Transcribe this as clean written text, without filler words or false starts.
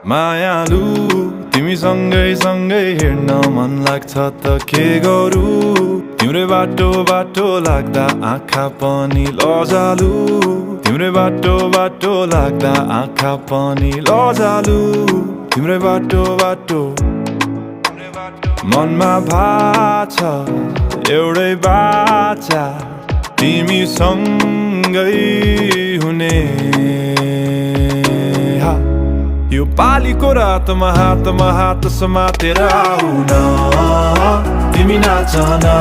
मायालु तिमी सँगै सँगै हिँड्न मन लाग्छ त के गरौँ तिम्रै बाटो बाटो लाग्दा आँखा पनि लजालु तिम्रै बाटो बाटो लाग्दा आँखा पनि लजालु तिम्रै बाटो बाटो मनमा भाछ एउटै बाचा तिमी सँगै हुने यो पालीको रातमा हात समातेर आऊ न तिमी नाच न